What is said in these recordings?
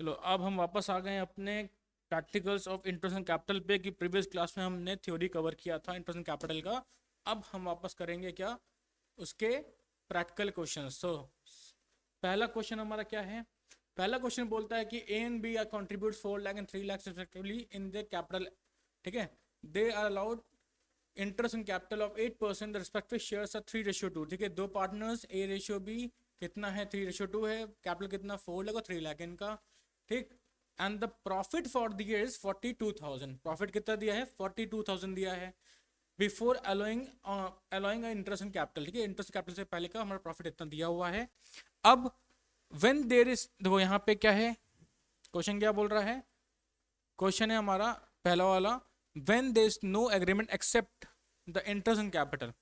चलो अब हम वापस आ गए अपने practicals of interest and capital पे कि प्रीवियस क्लास में हमने थ्योरी कवर किया था इंटरेस्ट एंड कैपिटल का। अब हम वापस करेंगे क्या उसके प्रैक्टिकल क्वेश्चंस। तो पहला क्वेश्चन हमारा क्या है? पहला क्वेश्चन बोलता है कि A and B are contribute 4 lakh and 3 lakh respectively in the capital. ठीक है, they are allowed interest in capital of 8%, the respective shares are 3:2। ठीक है, दो पार्टनर्स ए रेशियो बी कितना है 3:2 है, कैपिटल कितना 4 लाख और 3 लाख इनका। ठीक, and the profit for the year is 42,000। Profit कितना दिया है 42,000 दिया है before allowing interest in capital. ठीक है, इंटरेस्ट कैपिटल से पहले का हमारा प्रॉफिट इतना दिया हुआ है। अब व्हेन देयर इज, देखो यहाँ पे क्या है क्वेश्चन, क्या बोल रहा है क्वेश्चन है हमारा पहला वाला, when there is no agreement except the interest in capital.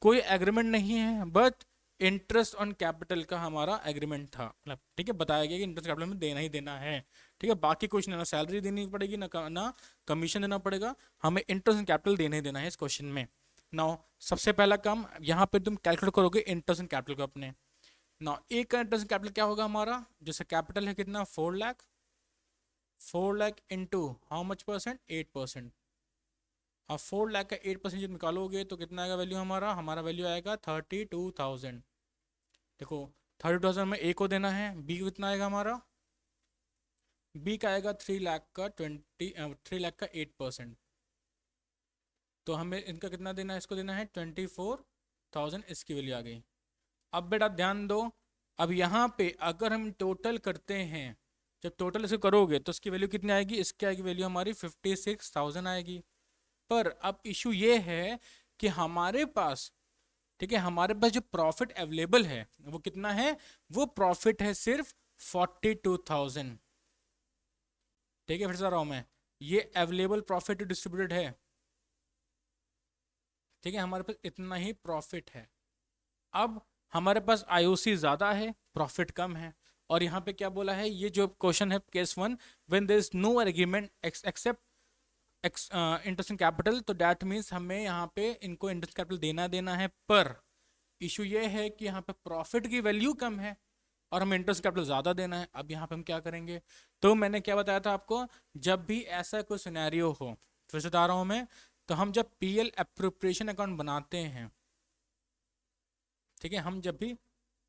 कोई एग्रीमेंट नहीं है बट इंटरेस्ट ऑन कैपिटल का हमारा एग्रीमेंट था। मतलब ठीक है, बताया गया कि इंटरेस्ट कैपिटल में देना ही देना है। ठीक है, बाकी कुछ ना सैलरी देनी पड़ेगी ना कमीशन देना पड़ेगा, हमें इंटरेस्ट ऑन कैपिटल देना ही देना है इस क्वेश्चन में। नाउ सबसे पहला काम यहाँ पे तुम कैलकुलेट करोगे इंटरेस्ट ऑन कैपिटल को अपने। नाउ एक का इंटरेस्ट कैपिटल क्या होगा हमारा, जैसे कैपिटल है कितना 4 lakh, 4 lakh into how much percent 8%। अब 4 लाख का 8% जब निकालोगे तो कितना आएगा वैल्यू हमारा, हमारा वैल्यू आएगा 32,000। देखो 32,000 में ए को देना है, बी कितना आएगा हमारा, बी का आएगा 3 लाख का 8%। तो हमें इनका कितना देना है, इसको देना है 24,000, इसकी वैल्यू आ गई। अब बेटा ध्यान दो, अब यहाँ पे अगर हम टोटल करते हैं, जब टोटल इसको करोगे तो इसकी वैल्यू कितनी आएगी, इसकी आएगी वैल्यू हमारी 56,000 आएगी। पर अब इशू ये है कि हमारे पास, ठीक है, हमारे पास जो प्रॉफिट अवेलेबल है वो कितना है, वो प्रॉफिट है सिर्फ 42,000। ठीक है, फिर से रहा हूं मैं, ये अवेलेबल प्रॉफिट डिस्ट्रीब्यूटेड है। ठीक है, हमारे पास इतना ही प्रॉफिट है। अब हमारे पास आईओसी ज्यादा है, प्रॉफिट कम है। और यहाँ पे क्या बोला है, ये जो क्वेश्चन है case 1, when there is no agreement except interest in capital, तो डैट मीन्स हमें यहाँ पे इनको इंटरेस्ट कैपिटल देना है। पर इशू ये है कि यहाँ पे प्रॉफिट की वैल्यू कम है और हमें इंटरेस्ट कैपिटल ज्यादा देना है। अब यहाँ पे हम क्या करेंगे, तो मैंने क्या बताया था आपको, जब भी ऐसा कोई सिनेरियो हो, फिर से बता रहा हूं मैं, तो हम जब पीएल अप्रोप्रिएशन अकाउंट बनाते हैं, ठीक है, हम जब भी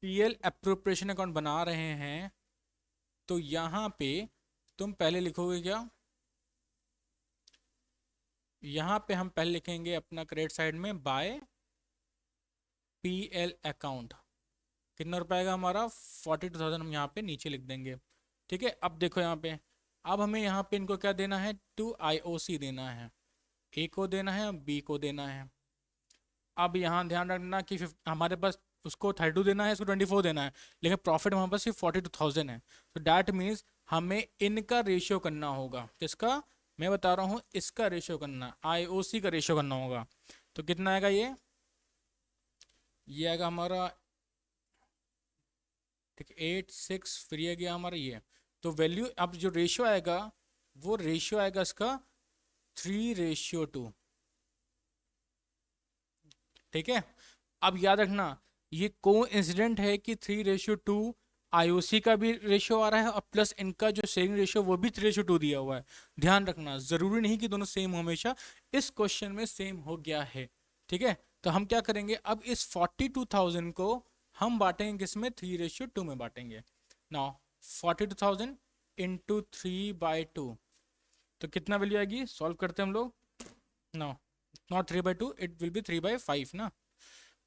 पीएल अप्रोप्रिएशन अकाउंट बना रहे हैं तो यहाँ पे तुम पहले लिखोगे क्या, यहाँ पे हम पहले लिखेंगे अपना क्रेडिट साइड में बाय पीएल अकाउंट। कितना रुपए आएगा हमारा 42,000, हम यहाँ पे नीचे लिख देंगे। ठीक है, अब देखो यहाँ पे, अब हमें यहाँ पे इनको क्या देना है, टू आईओसी देना है, ए को देना है, बी को देना है। अब यहाँ ध्यान रखना कि हमारे पास उसको 32 देना है, इसको 24 देना है, लेकिन प्रॉफिट हमारे पास सिर्फ 42,000 है। तो डैट मीन्स हमें इनका रेशियो करना होगा, किसका, मैं बता रहा हूँ, इसका रेशियो करना, आईओसी का रेशियो करना होगा। तो कितना आएगा ये आएगा हमारा, ठीक है, 8,6 फिर ये गया हमारा ये। तो वैल्यू, अब जो रेशियो आएगा वो रेशियो आएगा इसका 3:2। ठीक है, अब याद रखना ये कोइंसिडेंट है कि 3:2 आईओसी का भी रेशियो आ रहा है और प्लस इनका जो शेयरिंग रेशियो वो भी 3:2 दिया हुआ है। ध्यान रखना, जरूरी नहीं कि दोनों सेम हो हमेशा, इस क्वेश्चन में सेम हो गया है। ठीक है, तो हम क्या करेंगे, अब इस 42,000 को हम बांटेंगे किसमें, 3:2 में बांटेंगे। नाउ 42,000 इंटू 3/2, तो कितना वैल्यू आएगी, सॉल्व करते हैं हम लोग। Now not 3/2, it will be 3/5 ना,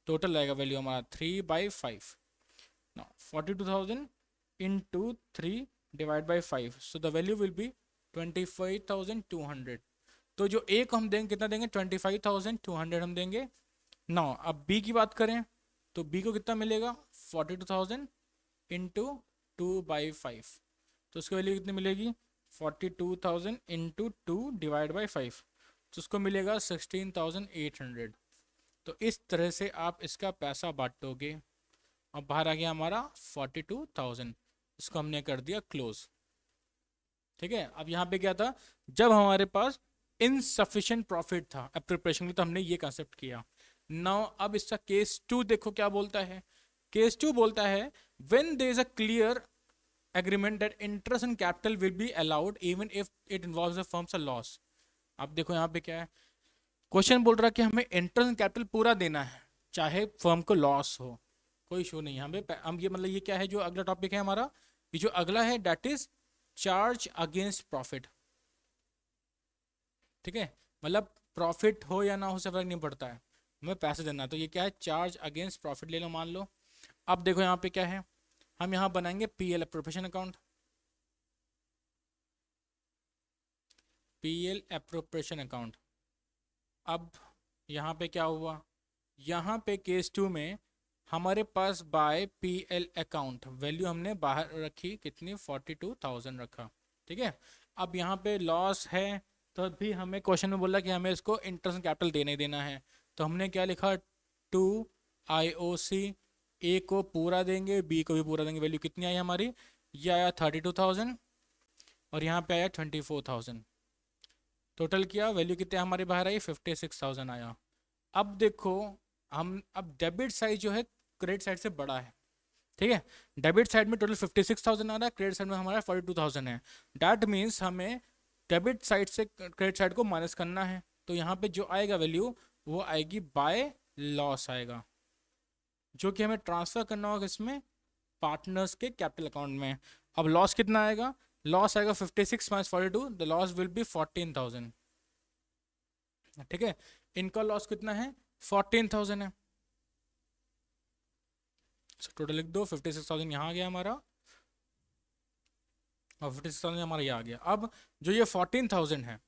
टोटल आएगा वैल्यू हमारा 3/5। Now 42,000 into 3 divide by 5, so the value will be 25,200। तो जो ए को हम देंगे कितना देंगे, 25,200 हम देंगे। नाउ अब बी की बात करें तो बी को कितना मिलेगा, 42,000 इंटू 2/5, तो उसकी वैल्यू कितनी मिलेगी, 42,000 इंटू 2 डिवाइड बाई 5, तो उसको मिलेगा 16,800। तो इस तरह से आप इसका पैसा बांटोगे। अब बाहर आ गया हमारा 42,000, इसको हमने कर दिया क्लोज। ठीक है, अब यहाँ पे क्या था, जब हमारे पास इनसफिशिएंट प्रॉफिट था अप्रोप्रिएशन के, तो हमने ये कंसेप्ट किया। नाउ अब इसका केस 2 देखो क्या बोलता है, केस 2 बोलता है when there is a clear agreement that interest and capital will be allowed even if it involves the firms a loss. अब देखो यहाँ पे क्या है, क्वेश्चन बोल रहा है कि हमें इंटरेस्ट एंड कैपिटल पूरा देना है चाहे फर्म को लॉस हो, कोई इशू नहीं है हमें। हम ये मतलब ये क्या है, जो अगला टॉपिक है हमारा, ये जो अगला है that is charge against profit. ठीक है, मतलब प्रॉफिट हो या ना हो से फर्क नहीं पड़ता है, हमें पैसे देना है। तो ये क्या है, चार्ज अगेंस्ट प्रॉफिट ले लो मान लो। अब देखो यहाँ पे क्या है, हम यहाँ बनाएंगे PL appropriation account, PL appropriation account. अब यहाँ पे क्या हुआ, यहाँ पे केस 2 में हमारे पास बाय पीएल अकाउंट वैल्यू हमने बाहर रखी, कितनी 42,000 रखा। ठीक है, अब यहाँ पे लॉस है तो भी हमें क्वेश्चन में बोला कि हमें इसको इंटरेस्ट कैपिटल देना ही देना है, तो हमने क्या लिखा, 2 IOC, ए को पूरा देंगे बी को भी पूरा देंगे। वैल्यू कितनी आई हमारी, ये आया 32,000 और यहाँ पे आया 24,000, टोटल किया वैल्यू कितने हमारे बाहर आई, 56,000 आया। अब देखो हम, अब डेबिट साइड जो है क्रेडिट साइड से बड़ा है। ठीक है, डेबिट साइड में टोटल 56,000 आ रहा है, क्रेडिट साइड में हमारा 42,000 है। डैट मीन्स हमें डेबिट साइड से क्रेडिट साइड को माइनस करना है, तो यहाँ पे जो आएगा वैल्यू वो आएगी बाय लॉस आएगा, जो कि हमें ट्रांसफर करना होगा इसमें पार्टनर्स के कैपिटल अकाउंट में। अब लॉस कितना आएगा, लॉस आएगा 56 minus 42, the loss will be 14,000। ठीक है, इनका लॉस कितना है, 14,000 है, टोटल लिख दो, 56,000 यहाँ आ गया हमारा और 56,000 हमारा यहाँ आ गया। अब जो ये 14,000 है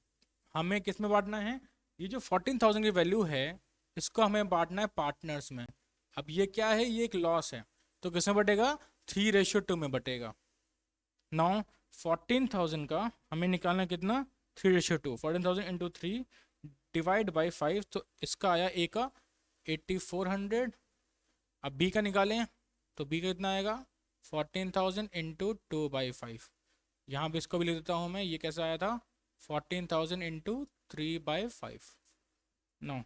हमें किस में बांटना है, ये जो 14,000 की वैल्यू है इसको हमें बांटना है पार्टनर्स में। अब ये क्या है, ये एक लॉस है, तो किस में बटेगा, 3:2 में बटेगा। नाउ 14,000 का हमें निकालना है कितना, 3:2, 14,000 इंटू 3 डिवाइड बाई 5, तो इसका आया ए का 8,400। अब बी का निकालें तो बी का कितना आएगा, 14,000 इंटू 2/5। यहाँ पे इसको भी लिख देता हूँ मैं, ये कैसा आया था, 14,000 into 3/5। No,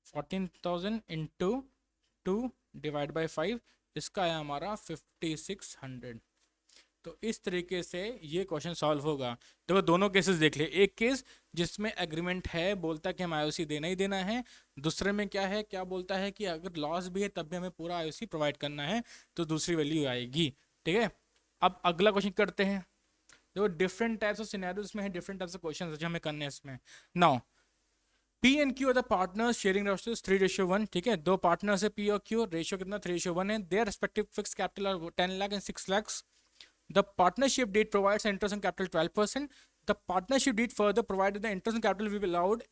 14,000 into 2 divide by 5, इसका आया हमारा 5,600। तो इस तरीके से ये क्वेश्चन सॉल्व होगा। देखो दोनों केसेस देख ले, एक केस जिसमें एग्रीमेंट है, बोलता है कि हमें आईओसी देना ही देना है, दूसरे में क्या है, क्या बोलता है कि अगर लॉस भी है तब भी हमें पूरा आईओसी प्रोवाइड करना है, तो दूसरी वैल्यू आएगी। ठीक है, अब अगला क्वेश्चन करते हैं। देखो डिफरेंट टाइप्स ऑफ सिनेरियोस में है, डिफरेंट टाइप्स ऑफ क्वेश्चन जो हमें करने हैं इसमें। Now P and Q R the partners sharing ratio 3:1। ठीक है, दो पार्टनर्स है पी और क्यू, रेशियो कितना 3:1 है। Their respective fix capital R 10 lakh and 6 lakh. The partnership deed provides interest and capital 12%. The partnership deed further provided the interest and capital will be allowed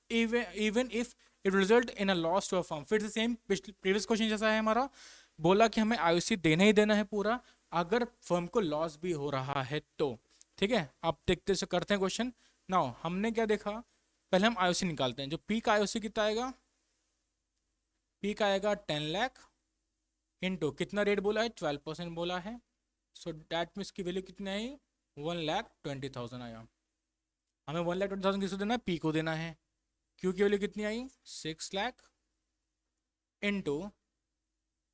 even if it result in a loss to a firm. फिर से same previous question जैसा है हमारा, बोला कि हमें IOC देना ही देना है पूरा अगर फर्म को लॉस भी हो रहा है तो। ठीक है, आप देखते से करते हैं क्वेश्चन। नाउ हमने क्या देखा, पहले हम आईओसी निकालते हैं। जो पी का आईओसी कितना आएगा, पी का आएगा 10 लाख इंटू कितना रेट बोला है, 12% बोला है, सो डैट मीन्स की वैल्यू कितनी आई, 1,20,000 आया। हमें 1,20,000 किसको देना है, पी को देना है। क्यू की वैल्यू कितनी आई, 6 लाख इंटू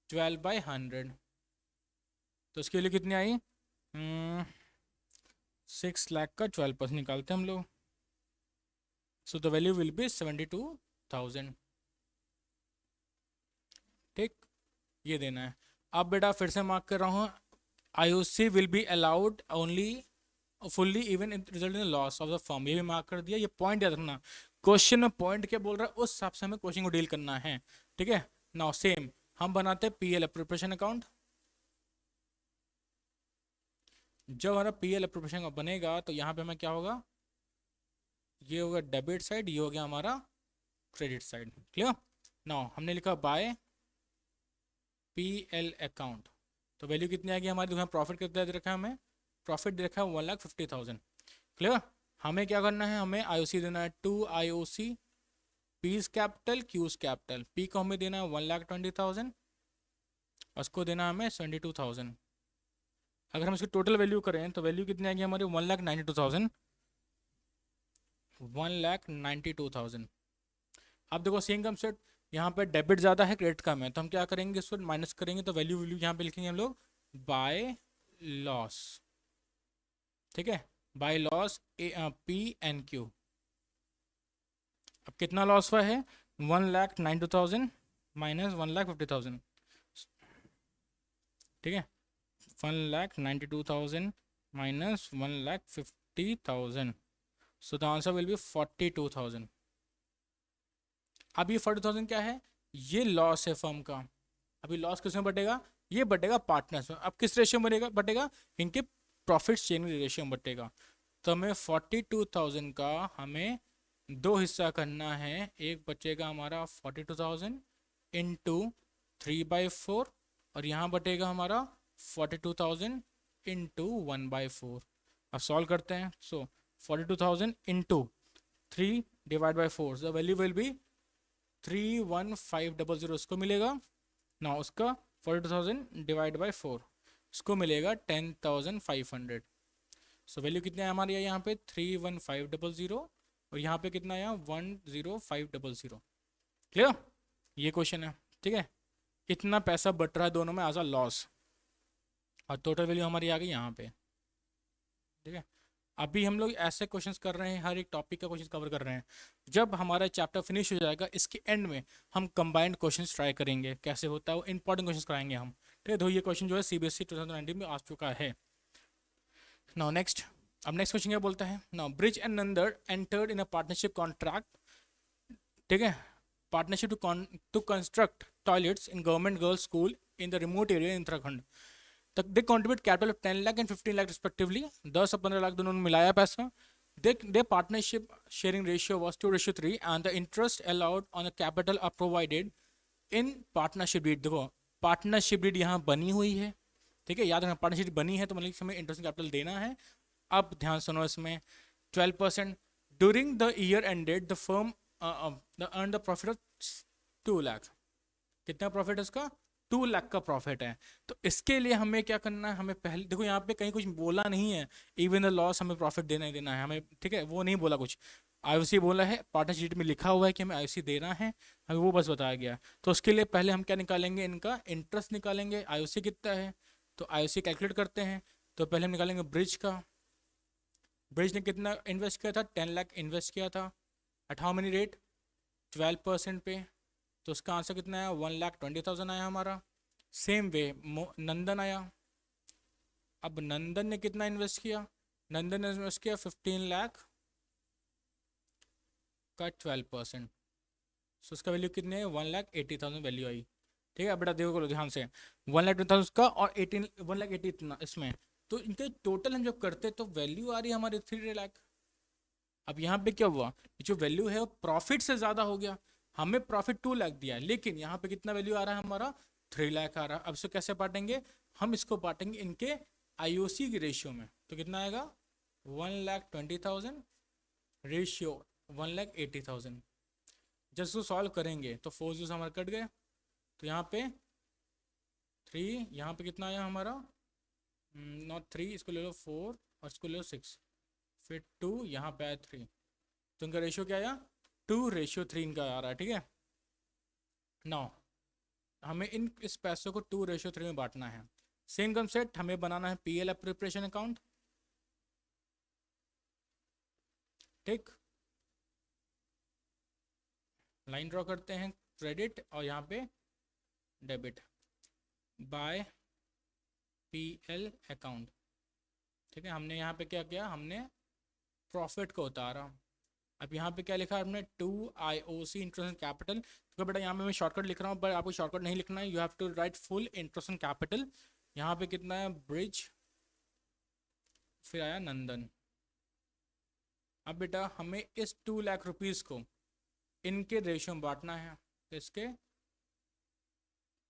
12/100, तो उसकी वैल्यू कितनी आई, 6 लाख का 12% निकालते हैं हम लोग, so the value will be 72,000। ठीक, ये देना है। अब बेटा फिर से मार्क कर रहा हूँ, IOC will be allowed only fully even in result in the loss of the firm। ये भी मार्क कर दिया, ये पॉइंट याद रखना, क्वेश्चन में पॉइंट क्या बोल रहा है उस हिसाब से हमें क्वेश्चन को डील करना है। ठीक है, नाउ सेम हम बनाते हैं पीएल अप्रोप्रिएशन अकाउंट। जब हमारा पीएल अप्रोप्रिएशन बनेगा तो यहाँ पे हमें क्या होगा, ये होगा डेबिट साइड, ये हो गया हमारा क्रेडिट साइड। क्लियर, नाउ हमने लिखा बाय पीएल अकाउंट, तो वैल्यू कितनी आ गई हमारी, तो प्रॉफिट कितना दे रखा है, हमें प्रॉफिट दे रखा है 1,50,000। क्लियर, हमें क्या करना है, हमें आईओसी देना है 2 IOC, P's capital Q's capital. P को हमें देना है 1,20,000, उसको देना हमें 72,000। अगर हम इसकी टोटल वैल्यू करें तो वैल्यू कितनी आएगी हमारी, 1,92,000, 1,92,000। अब देखो सेम कंसेप्ट, यहाँ पे डेबिट ज़्यादा है क्रेडिट कम है, तो हम क्या करेंगे, इसको माइनस करेंगे, तो वैल्यू यहाँ पे लिखेंगे हम लोग बाय लॉस। ठीक है, बाय लॉस P&Q। अब कितना लॉस हुआ है, 1,92,000 माइनस 1,50,000, ठीक है, 1,92,000 minus 1,50,000, so the answer will be 42,000। अब ये 42,000 क्या है, ये लॉस है फर्म का। अभी लॉस किस में बटेगा, ये बटेगा पार्टनर्स में। अब किस रेशियो में बटेगा, इनके प्रॉफिट शेयरिंग रेशियो में बटेगा। तो हमें 42,000 का हमें दो हिस्सा करना है। एक बचेगा हमारा 42,000 इंटू 3/4, और यहाँ बटेगा हमारा 42,000 इंटू 1/4। अब सॉल्व करते हैं। सो 42,000 into 3/4, the value will be 31500, इसको मिलेगा ना, उसका 42,000 डिवाइड बाई 4, इसको मिलेगा 10,500। सो वैल्यू कितने हमारी है यहाँ पे 31500, और यहाँ पे कितना आया 10500। क्लियर, ये क्वेश्चन है। ठीक है, इतना पैसा बट रहा है दोनों में एज अ लॉस, और टोटल वैल्यू हमारी आ गई यहाँ पे। ठीक है, अभी हम लोग ऐसे क्वेश्चंस कर रहे हैं, हर एक टॉपिक का क्वेश्चन कवर कर रहे हैं। जब हमारा चैप्टर फिनिश हो जाएगा, इसके एंड में हम कंबाइंड क्वेश्चंस ट्राई करेंगे, कैसे होता है वो इंपॉर्टेंट क्वेश्चंस कराएंगे हम। ठीक है, तो ये क्वेश्चन जो है CBSE 2019 में आ चुका है। नाउ नेक्स्ट, अब नेक्स्ट क्वेश्चन क्या बोलता है, now Brij and Nandar entered in a partnership contract, ठीक है, partnership to construct toilets in government girls school in the remote area in Uttarakhand. तक they contribute capital of 10 lakh and 15 lakh respectively, 10 और 15 लाख दोनों ने मिलाया पैसा। They partnership sharing ratio was 2:3 and the interest allowed on the capital are provided in partnership deed. देखो partnership deed यहाँ बनी हुई है, ठीक है, याद रखना पार्टनरशिप बनी है तो मतलब हमें इंटरेस्ट कैपिटल देना है। अब ध्यान सुनो, इसमें 12% during the year ended the firm earn the profit of 2 lakh. कितना प्रॉफिट है उसका, 2 लाख का प्रॉफिट है। तो इसके लिए हमें क्या करना है, हमें पहले देखो यहाँ पे कहीं कुछ बोला नहीं है, इवन द लॉस हमें प्रॉफिट देना ही देना है हमें, ठीक है, वो नहीं बोला कुछ। IOC बोला है, पार्टनरशिप में लिखा हुआ है कि हमें IOC देना है, हमें वो बस बताया गया। तो उसके लिए पहले हम क्या निकालेंगे, इनका इंटरेस्ट निकालेंगे। IOC कितना है, तो IOC कैलकुलेट करते हैं। तो पहले हम निकालेंगे ब्रिज का। ब्रिज ने कितना इन्वेस्ट किया था, 10 लाख इन्वेस्ट किया था, एट हाउ मेनी रेट, 12% पे। तो उसका आंसर कितना आया, 1,20,000 आया हमारा। सेम वे नंदन आया। अब नंदन ने कितना इन्वेस्ट किया, नंदन ने इन्वेस्ट किया 15 लाख का 12%। सो उसका वैल्यू कितने है, 1,80,000 वैल्यू आई। ठीक है बेटा, देखो ध्यान से, 1,20,000 का और 1,80,000 इतना इसमें, तो इनके टोटल हम जब करते तो वैल्यू आ रही है हमारी 3 लाख। अब यहाँ पे क्या हुआ, जो वैल्यू है वो प्रॉफिट से ज्यादा हो गया। हमें प्रॉफिट 2 लाख दिया, लेकिन यहाँ पे कितना वैल्यू आ रहा है हमारा, 3 लाख आ रहा है। अब इसको कैसे बांटेंगे, हम इसको बांटेंगे इनके IOC की रेशियो में। तो कितना आएगा, 1,20,000 रेशियो 1,80,000। जब इसको सॉल्व करेंगे तो 4 जीरो हमारे कट गए, तो यहाँ पे 3, यहाँ पे कितना आया हमारा, नॉट 3, इसको ले लो 4 और इसको ले लो 6, फिर 2, यहाँ पे आया 3, तो इनका रेशियो क्या आया, 2:3 इनका आ रहा है। ठीक है, नाउ हमें इस पैसों को 2:3 में बांटना है। सेम कंसेप्ट, हमें बनाना है PL प्रिपरेशन अकाउंट। ठीक, लाइन ड्रॉ करते हैं, क्रेडिट और यहाँ पे डेबिट बाय PL अकाउंट। ठीक है, हमने यहाँ पे क्या किया, हमने प्रॉफिट को उतारा। अब यहाँ पे क्या लिखा है हमने, 2 IOC इंटरेस्ट कैपिटल। तो बेटा यहाँ पे मैं शॉर्टकट लिख रहा हूँ, पर आपको शॉर्टकट नहीं लिखना है, you have to write full interest capital. यहाँ पे कितना है, ब्रिज, फिर आया नंदन। अब बेटा हमें इस 2 लाख रुपीज़ को इनके रेशियो में बांटना है, तो इसके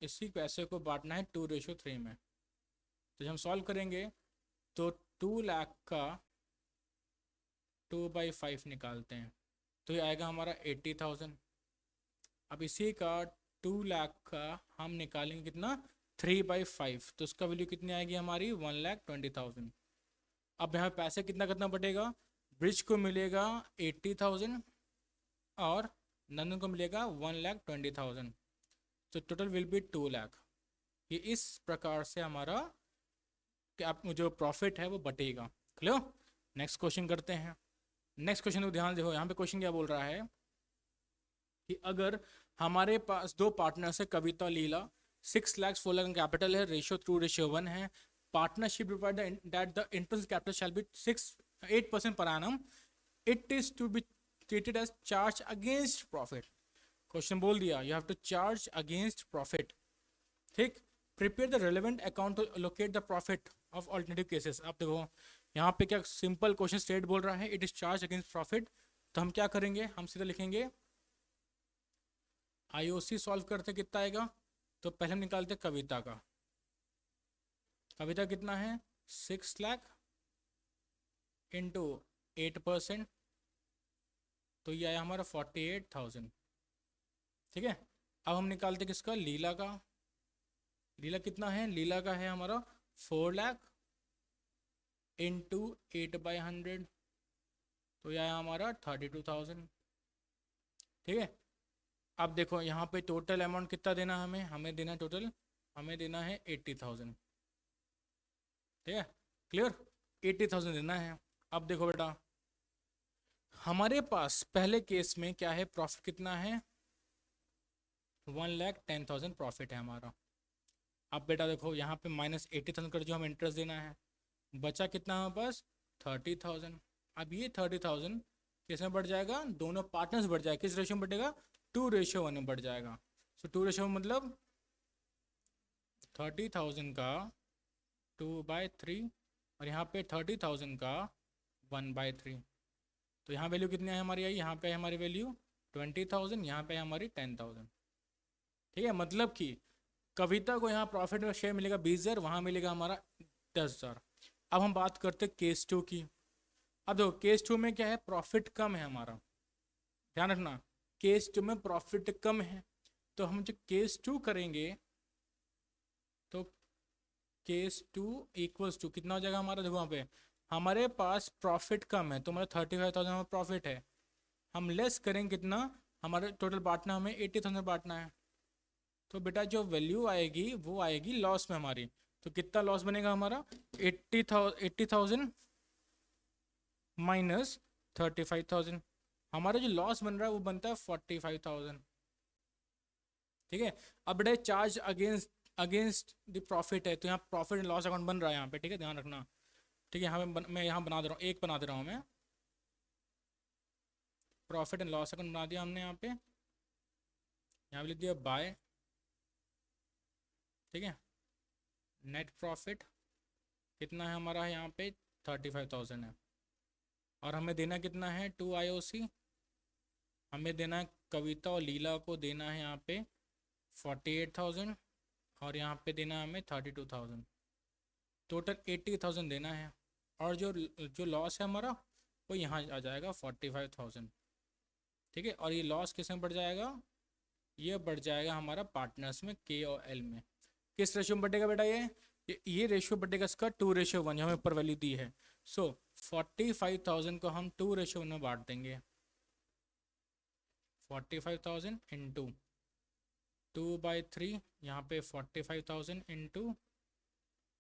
इसी पैसे को बांटना है 2:3 में। तो जब हम सॉल्व करेंगे तो 2 लाख का 2/5 निकालते हैं, तो ये आएगा हमारा 80,000। अब इसी का 2 लाख का हम निकालेंगे कितना, 3/5, तो उसका वैल्यू कितनी आएगी हमारी, 1,20,000। अब यहाँ पैसे कितना कितना बटेगा, ब्रिज को मिलेगा 80,000 और नंदन को मिलेगा 1,20,000, तो टोटल विल बी 2 लाख। ये इस प्रकार से हमारा जो प्रॉफिट है वो बटेगा। क्लियर। नेक्स्ट क्वेश्चन करते हैं। नेक्स्ट क्वेश्चन को ध्यान देखो, यहाँ पे क्वेश्चन क्या बोल रहा है कि अगर हमारे पास दो पार्टनर्स है, कविता और लीला, 6 लाख 4 लाख कैपिटल है, रेशियो 2:1 है, partnership required that the interest capital shall be 8% per annum, it is to be treated as charge against profit. Question बोल दिया you have to charge against profit, ठीक। Prepare the relevant account to locate the profit of alternative cases. आप देखो यहाँ पे क्या simple question state बोल रहा है, it is charge against profit. तो हम क्या करेंगे, हम सीधा लिखेंगे आईओसी सॉल्व करते कितना आएगा, तो पहले हम निकालते कविता का। कविता कितना है 6 लाख इंटू 8%, तो ये आया हमारा 48,000, ठीक है। अब हम निकालते किसका, लीला का। लीला कितना है, लीला का है हमारा 4 लाख इंटू 8/100, तो यह आया हमारा 32,000, ठीक है। अब देखो यहाँ पे टोटल अमाउंट कितना देना है हमें, हमें देना टोटल, हमें देना है 80,000, ठीक है। क्लियर, 80,000 देना है। अब देखो बेटा हमारे पास पहले केस में क्या है, प्रॉफिट कितना है 1,10,000 प्रॉफिट है हमारा। अब बेटा देखो यहाँ पे -80,000 कर जो हमें इंटरेस्ट देना है, बचा कितना हमारे पास 30,000। अब ये 30,000 किस में बढ़ जाएगा, दोनों पार्टनर्स बढ़ जाएगा, किस रेशियो में बढ़ेगा 2:1 में बढ़ जाएगा। सो 2:1 मतलब 30,000 का 2/3 और यहाँ पे 30,000 का 1/3, तो यहाँ वैल्यू कितनी है हमारी आई, यहाँ पे हमारी वैल्यू 20,000, यहाँ पे हमारी 10,000, ठीक है। मतलब कि कविता को यहाँ प्रॉफिट में शेयर मिलेगा 20,000, वहाँ मिलेगा हमारा 10,000। अब हम बात करते केस 2 की। अब देखो केस 2 में क्या है, प्रॉफिट कम है हमारा, ध्यान रखना केस 2 में प्रॉफिट कम है। तो हम जो केस 2 करेंगे तो केस 2 इक्वल्स टू कितना हो जाएगा हमारा, देखो वहाँ पे हमारे पास प्रॉफिट कम है तो हमारा 35,000 हमारा प्रॉफिट है, हम लेस करेंगे कितना, हमारे टोटल बांटना हमें 80,000 बांटना है, तो बेटा जो वैल्यू आएगी वो आएगी लॉस में हमारी। तो कितना लॉस बनेगा हमारा 80,000 माइनस 35,000, हमारा जो लॉस बन रहा है वो बनता है 45,000, ठीक है। अब बेटा चार्ज अगेंस्ट द प्रॉफिट है, तो यहाँ प्रॉफिट एंड लॉस अकाउंट बन रहा है यहाँ पे, ठीक है, ध्यान रखना, ठीक है। यहाँ मैं यहाँ बना दे रहा हूँ, एक बना दे रहा हूँ मैं, प्रॉफिट एंड लॉस अकाउंट बना दिया हमने यहाँ पे, यहाँ पे लिख दिया बाय, ठीक है। नेट प्रॉफिट कितना है हमारा यहाँ पे 35,000 है, और हमें देना कितना है 2 IOC, हमें देना है कविता और लीला को देना है यहाँ पे 48,000, और यहाँ पे देना है हमें 32,000, टोटल 80,000 देना है। और जो लॉस है हमारा वो यहाँ आ जाएगा 45,000, ठीक है। और ये लॉस किस में बढ़ जाएगा, ये बढ़ जाएगा हमारा पार्टनर्स में K और L में। किस रेशियो में बढ़ेगा बेटा, ये रेशियो बढ़ेगा इसका 2:1 जो हमें ऊपर वैल्यू दी है। सो 45,000 को हम 2:1 में बांट देंगे, 45,000 इंटू 2/3, यहाँ पे 45,000 into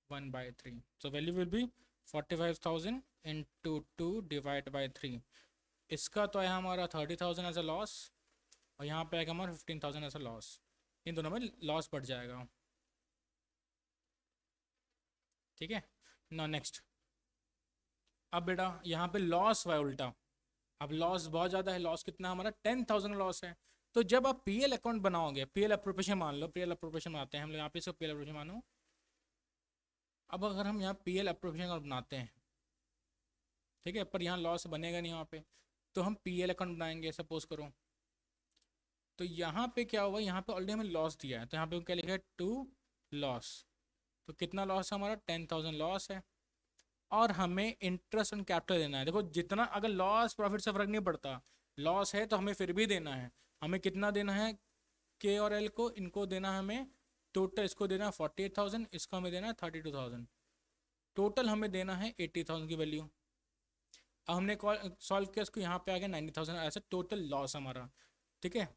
1/3, so value will be 45,000 into 2/3। इसका तो है हमारा 30,000 एज अ लॉस, और यहाँ पे आएगा हमारा 15,000 एज अ लॉस, इन दोनों में लॉस बढ़ जाएगा, ठीक है ना। नेक्स्ट, अब बेटा यहाँ पे लॉस हुआ है उल्टा, अब लॉस बहुत ज़्यादा है, लॉस कितना हमारा 10,000 लॉस है। तो जब आप PL अकाउंट बनाओगे, PL अप्रोप्रिएशन मान लो, PL अप्रोप्रिएशन बनाते हैं हम लोग यहाँ पे, इसको PL अप्रोप्रिएशन मानो। अब अगर हम यहाँ PL अप्रोप्रिएशन अकाउंट बनाते हैं, ठीक है, पर यहाँ लॉस बनेगा नहीं वहाँ पे, तो हम PL अकाउंट बनाएंगे सपोज करो, तो यहाँ पे क्या हुआ, यहाँ पे ऑलरेडी हमें लॉस दिया है, तो यहाँ पे क्या लिखा है 2 लॉस, तो कितना लॉस है हमारा 10,000 लॉस है, और हमें इंटरेस्ट ऑन कैपिटल देना है। देखो जितना अगर लॉस प्रॉफिट से फर्क नहीं पड़ता, लॉस है तो हमें फिर भी देना है, हमें कितना देना है K और L को, इनको देना है हमें टोटल, इसको देना है 48,000, इसको हमें देना है 32,000, टोटल हमें देना है 80,000 की वैल्यू। अब हमने सॉल्व किया इसको, यहाँ पे आ गया 90,000 ऐसा टोटल लॉस हमारा, ठीक है। तो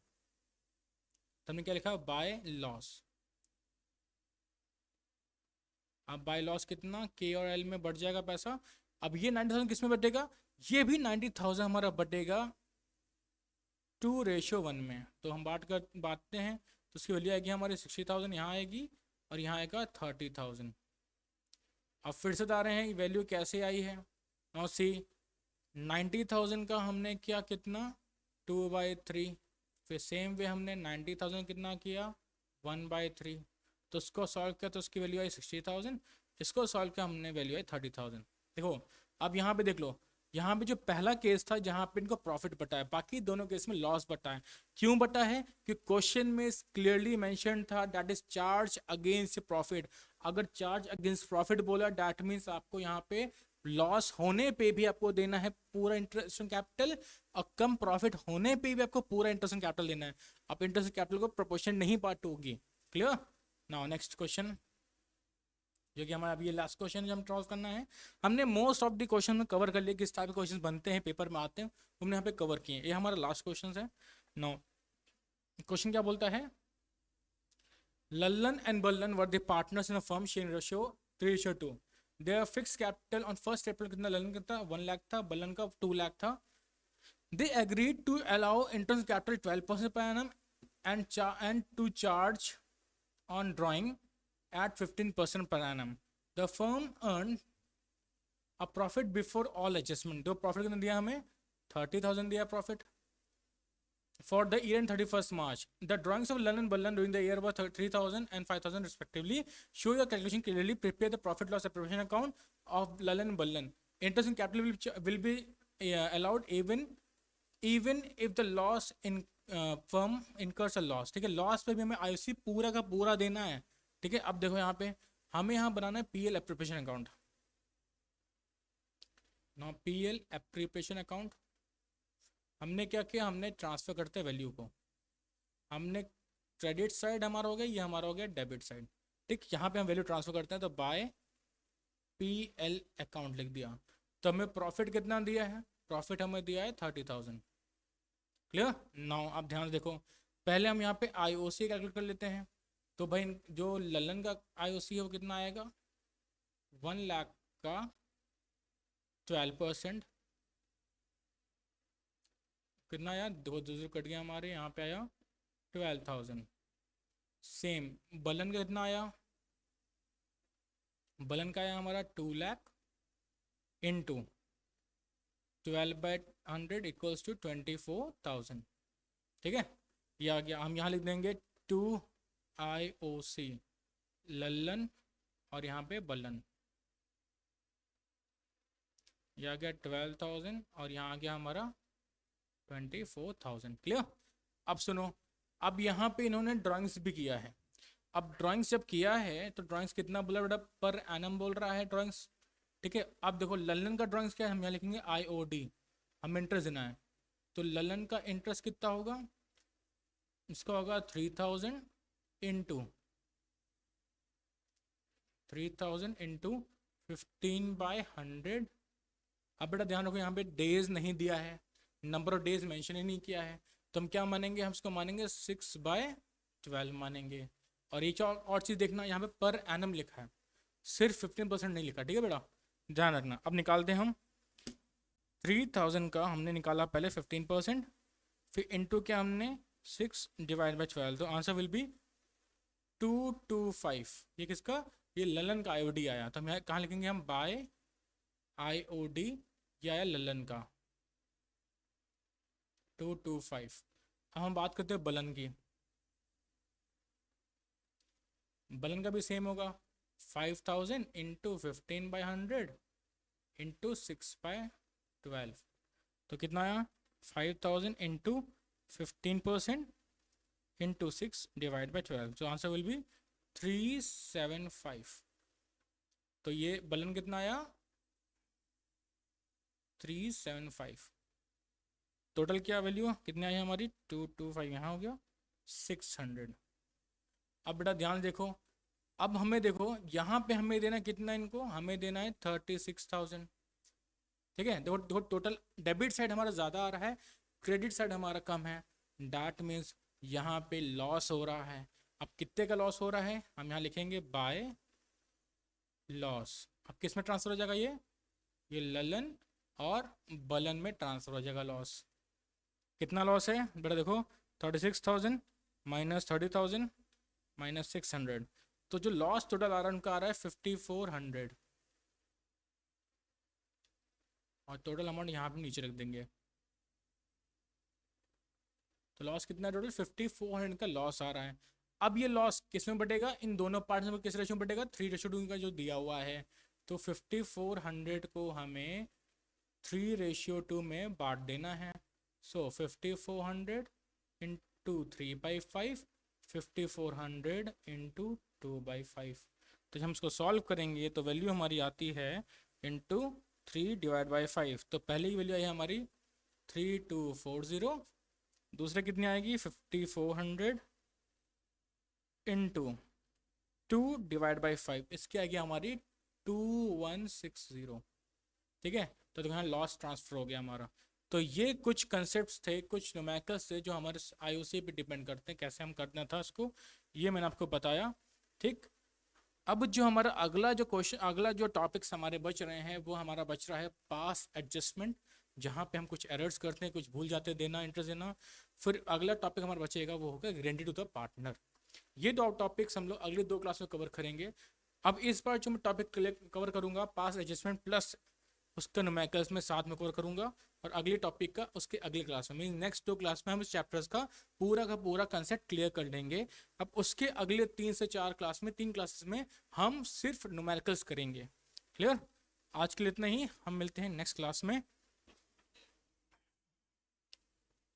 हमने क्या लिखा बाय लॉस, अब बाय लॉस कितना K और L में बढ़ जाएगा पैसा, अब ये 90,000 किस में बटेगा, ये भी 90,000 हमारा बटेगा 2:1 में। तो हम बांटते हैं तो उसकी वैल्यू आएगी हमारी 60,000 यहाँ आएगी और यहाँ आएगा 30,000। अब फिर से बता रहे हैं वैल्यू कैसे आई है। नाउ सी 90,000 का हमने किया कितना 2/3, फिर सेम वे हमने 90,000 कितना किया 1/3, तो उसको सॉल्व किया तो उसकी वैल्यू आई 60,000, इसको सॉल्व किया हमने वैल्यू आई 30,000। देखो अब यहाँ पे देख लो, यहाँ पे जो पहला केस था जहाँ पे इनको प्रॉफिट बटा है, बाकी दोनों केस में लॉस बटा है। क्यों बटा है कि क्वेश्चन में क्लियरली मेंशन था that is charge against profit. अगर चार्ज अगेंस्ट प्रॉफिट बोला दैट मीन्स आपको यहाँ पे लॉस होने पे भी आपको देना है पूरा इंटरेस्ट ऑन कैपिटल और कम प्रॉफिट होने पे भी आपको पूरा इंटरेस्ट ऑन कैपिटल देना है। आप इंटरेस्ट ऑन कैपिटल को प्रोपोर्शन नहीं बांटोगी। क्लियर। नाउ नेक्स्ट क्वेश्चन जो कि हमारा अभी ये लास्ट क्वेश्चन जो हम सॉल्व करना है। हमने मोस्ट ऑफ द क्वेश्चन में कवर कर लिया, किस टाइप के क्वेश्चन बनते हैं पेपर में आते हैं हमने यहाँ पे कवर किए। ये हमारा लास्ट क्वेश्चन है। नो क्वेश्चन क्या बोलता है, Lallan and Ballan were the partners in a firm sharing ratio 3:2। Their fix capital on 1 April कितना, लल्लन का था 1 लाख था, बल्लन का 2 लाख था। They agreed to allow interest capital 12% per annum and to charge on drawing at 15% per annum. The firm earned a profit before all adjustment. तो profit कितना दिया हमें 30,000 दिया profit for the year end 31st March. The drawings of Lullen and Bullen during the year were 3,000 and 5,000 respectively. Show your calculation clearly. Prepare the profit loss separation account of Lullen and Bullen. Interest in capital will be allowed even if the loss in firm incurs a loss. ठीक है, loss पे भी हमें IOC पूरा का पूरा देना है। ठीक है, अब देखो यहाँ पे हमें यहाँ बनाना है पीएल एप्रोप्रिएशन अकाउंट। ना पीएल एप्रोप्रिएशन अकाउंट हमने क्या किया, हमने ट्रांसफर करते वैल्यू को, हमने क्रेडिट साइड हमारा हो गया, ये हमारा हो गया डेबिट साइड। ठीक, यहाँ पे हम वैल्यू ट्रांसफर करते हैं तो बाय पीएल अकाउंट लिख दिया। तो हमें प्रॉफिट कितना दिया है, प्रॉफिट हमें दिया है 30,000। क्लियर। नाउ आप ध्यान देखो, पहले हम यहाँ पे आईओसी कैलकुलेट कर लेते हैं। तो भाई जो लल्लन का आईओसी है वो कितना आएगा 1 लाख का 12%, कितना आया, दो दूसरे कट गया हमारे, यहाँ पे आया 12,000। सेम बलन का कितना आया, बलन का आया हमारा 2 लाख इंटू 12/100 इक्वल्स टू 24,000। ठीक है, ये आ गया। हम यहाँ लिख देंगे 2 IOC लल्लन और यहाँ पे बलन, यह आ गया 12,000 और यहाँ आ गया हमारा 24,000। क्लियर। अब सुनो, अब यहाँ पे इन्होंने ड्राइंग्स भी किया है। अब ड्राइंग्स जब किया है तो ड्राइंग्स कितना बोला बेटा, पर एनम बोल रहा है ड्राइंग्स। ठीक है, अब देखो लल्लन का ड्राइंग्स क्या है, हम यहाँ लिखेंगे IOD, हमें इंटरेस्ट देना है। तो लल्लन का इंटरेस्ट कितना होगा, इसका होगा 3,000 इंटू 15/100। अब बेटा ध्यान रखो यहाँ पे डेज नहीं दिया है, नंबर ऑफ डेज मेंशन ही नहीं किया है, तो हम क्या मानेंगे, हम इसको मानेंगे 6/12 मानेंगे। और एक और चीज़ देखना, यहाँ पे पर एनम लिखा है, सिर्फ 15% नहीं लिखा। ठीक है बेटा, ध्यान रखना। अब निकालते हैं हम 3,000 का हमने निकाला पहले 15%, फिर इंटू क्या हमने 6/12, तो आंसर विल बी 225। ये किसका, ये ललन का IOD आया। तो हम यहाँ कहाँ लिखेंगे, हम बाय IOD, ये आया ललन का 225। अब हम बात करते हैं बलन की। बलन का भी सेम होगा 5,000 इंटू 15/100 इंटू 6/12, तो कितना आया 5,000 इंटू 15% इंटू 6/12, तो आंसर विल बी 375। तो ये बलन कितना आया 375। टोटल क्या वैल्यू कितनी आई हमारी 225, यहाँ हो गया 600। अब बेटा ध्यान देखो, अब हमें देखो यहाँ पे हमें देना कितना, इनको हमें देना है 36,000। ठीक है, देखो टोटल डेबिट साइड हमारा ज़्यादा आ रहा है, क्रेडिट साइड हमारा कम है, दैट मीन्स यहाँ पे लॉस हो रहा है। अब कितने का लॉस हो रहा है, हम यहाँ लिखेंगे बाय लॉस। अब किस में ट्रांसफर हो जाएगा, ये ये ललन और बलन में ट्रांसफर हो जाएगा लॉस। कितना लॉस है बेटा देखो, 36,000 माइनस 30,000 माइनस 600, तो जो लॉस टोटल आ रहा है उनका आ रहा है 5400, और टोटल अमाउंट यहाँ पे नीचे रख देंगे। तो लॉस कितना टोटल 5400 का लॉस आ रहा है। अब ये लॉस किस में बटेगा, इन दोनों पार्ट्स में किस रेशियो में बटेगा, 3:2 का जो दिया हुआ है। तो 5400 को हमें 3:2 में बांट देना है। सो 5400 इंटू 3/5, 5400 इंटू 2/5। तो हम इसको सॉल्व करेंगे तो वैल्यू हमारी आती है इंटू 3/5। तो पहले की वैल्यू आई है हमारी 3240, दूसरे कितनी आएगी 5400 इंटू 2/5, इसकी आएगी हमारी 2160। ठीक है, तो देखो यहाँ लॉस ट्रांसफर हो गया हमारा। तो ये कुछ कंसेप्ट्स थे, कुछ न्यूमेरिकल्स थे जो हमारे आईओसी पे डिपेंड करते हैं, कैसे हम करना था उसको, ये मैंने आपको बताया। ठीक, अब जो हमारा अगला जो क्वेश्चन, अगला जो टॉपिक्स हमारे बच रहे हैं वो हमारा बच रहा है पास एडजस्टमेंट, जहाँ पे हम कुछ एरर्स करते हैं, कुछ भूल जाते हैं देना, इंटरेस्ट देना। फिर अगला टॉपिक हमारा बचेगा वो होगा गारंटी टू द पार्टनर। ये दो टॉपिक्स हम लोग अगले 2 क्लास में कवर करेंगे। अब इस बार जो मैं टॉपिक कवर करूंगा पास एडजस्टमेंट प्लस उसका न्यूमेरिकल्स में साथ में कवर करूंगा, और अगले टॉपिक का उसके अगले क्लास में, मीन नेक्स्ट 2 क्लास में हम इस चैप्टर्स का पूरा कंसेप्ट क्लियर कर लेंगे। अब उसके अगले 3 से 4 क्लास में, 3 क्लासेस में हम सिर्फ न्यूमेरिकल्स करेंगे। क्लियर, आज के लिए इतना ही, हम मिलते हैं नेक्स्ट क्लास में।